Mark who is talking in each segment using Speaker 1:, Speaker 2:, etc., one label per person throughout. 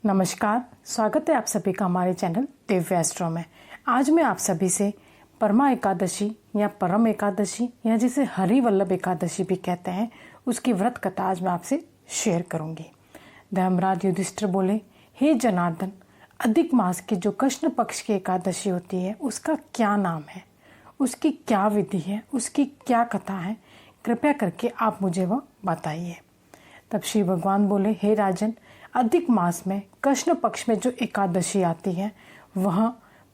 Speaker 1: नमस्कार, स्वागत है आप सभी का हमारे चैनल दिव्य एस्ट्रो में। आज मैं आप सभी से परमा एकादशी या परम एकादशी या जिसे हरि वल्लभ एकादशी भी कहते हैं, उसकी व्रत कथा आज मैं आपसे शेयर करूंगी। धर्मराज युधिष्ठिर बोले, हे जनार्दन, अधिक मास की जो कृष्ण पक्ष की एकादशी होती है उसका क्या नाम है, उसकी क्या विधि है, उसकी क्या कथा है, कृपया करके आप मुझे वह बताइए। तब श्री भगवान बोले, हे राजन, अधिक मास में कृष्ण पक्ष में जो एकादशी आती है वह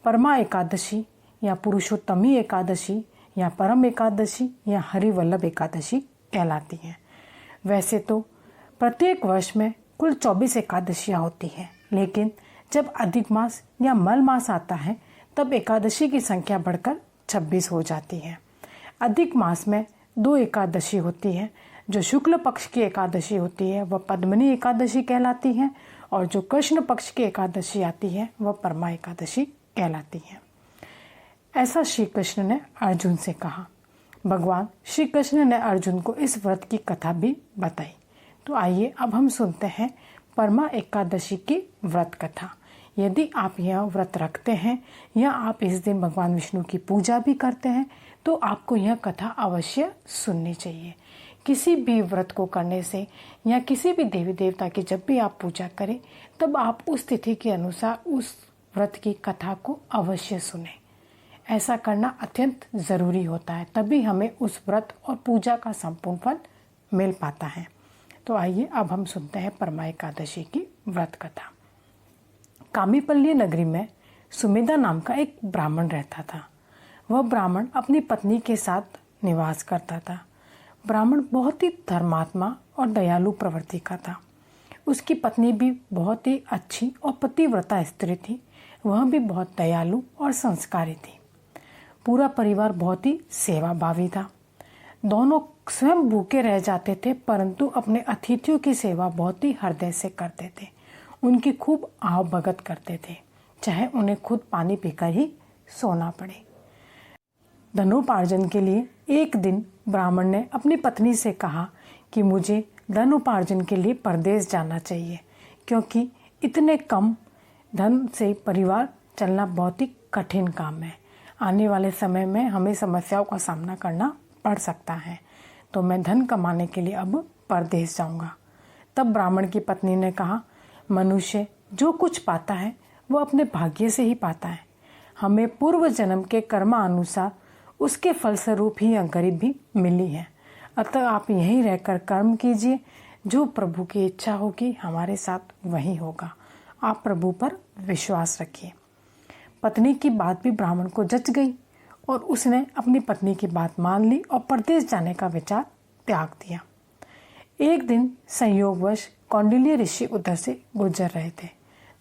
Speaker 1: परमा एकादशी या पुरुषोत्तमी एकादशी या परम एकादशी या हरि वल्लभ एकादशी कहलाती है। वैसे तो प्रत्येक वर्ष में कुल 24 एकादशियाँ होती हैं, लेकिन जब अधिक मास या मल मास आता है तब एकादशी की संख्या बढ़कर 26 हो जाती है। अधिक मास में 2 एकादशी होती है। जो शुक्ल पक्ष की एकादशी होती है वह पद्मिनी एकादशी कहलाती है और जो कृष्ण पक्ष की एकादशी आती है वह परमा एकादशी कहलाती है। ऐसा श्री कृष्ण ने अर्जुन से कहा। भगवान श्री कृष्ण ने अर्जुन को इस व्रत की कथा भी बताई। तो आइए अब हम सुनते हैं परमा एकादशी की व्रत कथा। यदि आप यह व्रत रखते हैं या आप इस दिन भगवान विष्णु की पूजा भी करते हैं तो आपको यह कथा अवश्य सुननी चाहिए। किसी भी व्रत को करने से या किसी भी देवी देवता की जब भी आप पूजा करें तब आप उस तिथि के अनुसार उस व्रत की कथा को अवश्य सुनें। ऐसा करना अत्यंत ज़रूरी होता है, तभी हमें उस व्रत और पूजा का संपूर्ण फल मिल पाता है। तो आइए अब हम सुनते हैं परमा एकादशी की व्रत कथा। कामीपल्ली नगरी में सुमेधा नाम का एक ब्राह्मण रहता था। वह ब्राह्मण अपनी पत्नी के साथ निवास करता था। ब्राह्मण बहुत ही धर्मात्मा और दयालु प्रवृत्ति का था। उसकी पत्नी भी बहुत ही अच्छी और पतिव्रता स्त्री थी। वह भी बहुत दयालु और संस्कारी थी। पूरा परिवार बहुत ही सेवाभावी था। दोनों स्वयं भूखे रह जाते थे, परंतु अपने अतिथियों की सेवा बहुत ही हृदय से करते थे। उनकी खूब आव भगत करते थे, चाहे उन्हें खुद पानी पीकर ही सोना पड़े। धनोपार्जन के लिए एक दिन ब्राह्मण ने अपनी पत्नी से कहा कि मुझे धनोपार्जन के लिए परदेश जाना चाहिए, क्योंकि इतने कम धन से परिवार चलना बहुत ही कठिन काम है। आने वाले समय में हमें समस्याओं का सामना करना पड़ सकता है, तो मैं धन कमाने के लिए अब परदेश जाऊंगा। तब ब्राह्मण की पत्नी ने कहा, मनुष्य जो कुछ पाता है वो अपने भाग्य से ही पाता है। हमें पूर्व जन्म के कर्मानुसार उसके फलस्वरूप ही यह गरीबी मिली है। अतः आप यहीं रहकर कर्म कीजिए, जो प्रभु की इच्छा होगी हमारे साथ वही होगा। आप प्रभु पर विश्वास रखिए। पत्नी की बात भी ब्राह्मण को जच गई और उसने अपनी पत्नी की बात मान ली और परदेश जाने का विचार त्याग दिया। एक दिन संयोगवश कौंडिल्य ऋषि उधर से गुजर रहे थे,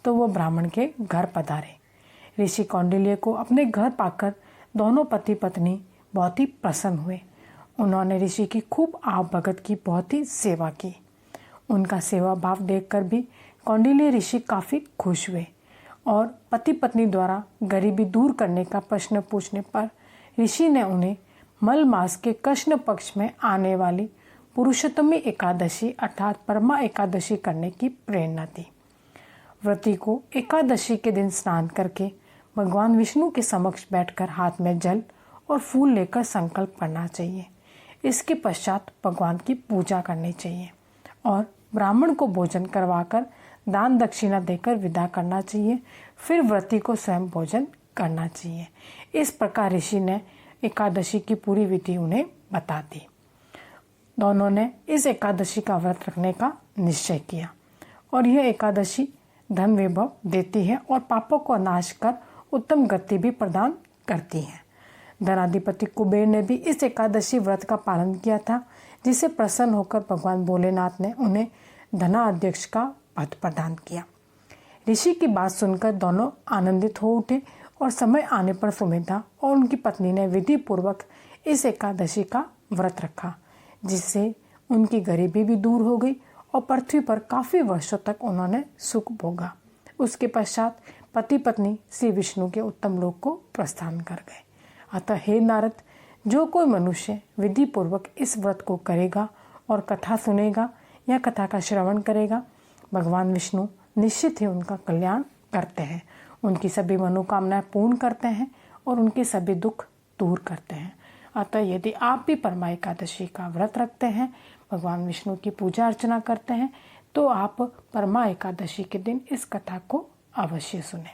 Speaker 1: तो वो ब्राह्मण के घर पधारे। ऋषि कौंडिल्य को अपने घर पाकर दोनों पति पत्नी बहुत ही प्रसन्न हुए। उन्होंने ऋषि की खूब आव भगत की, बहुत ही सेवा की। उनका सेवा भाव देखकर भी कौंडिल्य ऋषि काफ़ी खुश हुए और पति पत्नी द्वारा गरीबी दूर करने का प्रश्न पूछने पर ऋषि ने उन्हें मल मास के कृष्ण पक्ष में आने वाली पुरुषोत्तमी एकादशी अर्थात परमा एकादशी करने की प्रेरणा दी। व्रती को एकादशी के दिन स्नान करके भगवान विष्णु के समक्ष बैठकर हाथ में जल और फूल लेकर संकल्प करना चाहिए। इसके पश्चात भगवान की पूजा करनी चाहिए और ब्राह्मण को भोजन करवाकर दान दक्षिणा देकर विदा करना चाहिए। फिर व्रती को स्वयं भोजन करना चाहिए। इस प्रकार ऋषि ने एकादशी की पूरी विधि उन्हें बता दी। दोनों ने इस एकादशी का व्रत रखने का निश्चय किया और यह एकादशी धन वैभव देती है और पापों को नाश कर उत्तम गति भी प्रदान करती है। धनाधिपति कुबेर ने भी इस एकादशी व्रत का पालन किया था, जिसे प्रसन्न होकर भगवान भोलेनाथ ने उन्हें धनाध्यक्ष का पद प्रदान किया। ऋषि की बात सुनकर दोनों आनंदित हो उठे और समय आने पर सुमेधा और उनकी पत्नी ने विधि पूर्वक इस एकादशी का व्रत रखा, जिससे उनकी गरीबी भी दूर हो गई और पृथ्वी पर काफ़ी वर्षों तक उन्होंने सुख भोगा। उसके पश्चात पति पत्नी श्री विष्णु के उत्तम लोक को प्रस्थान कर गए। अतः हे नारद, जो कोई मनुष्य विधि पूर्वक इस व्रत को करेगा और कथा सुनेगा या कथा का श्रवण करेगा, भगवान विष्णु निश्चित ही उनका कल्याण करते हैं, उनकी सभी मनोकामनाएं पूर्ण करते हैं और उनके सभी दुख दूर करते हैं। अतः यदि आप भी परमा एकादशी का व्रत रखते हैं, भगवान विष्णु की पूजा अर्चना करते हैं, तो आप परमा एकादशी के दिन इस कथा को अवश्य सुनें।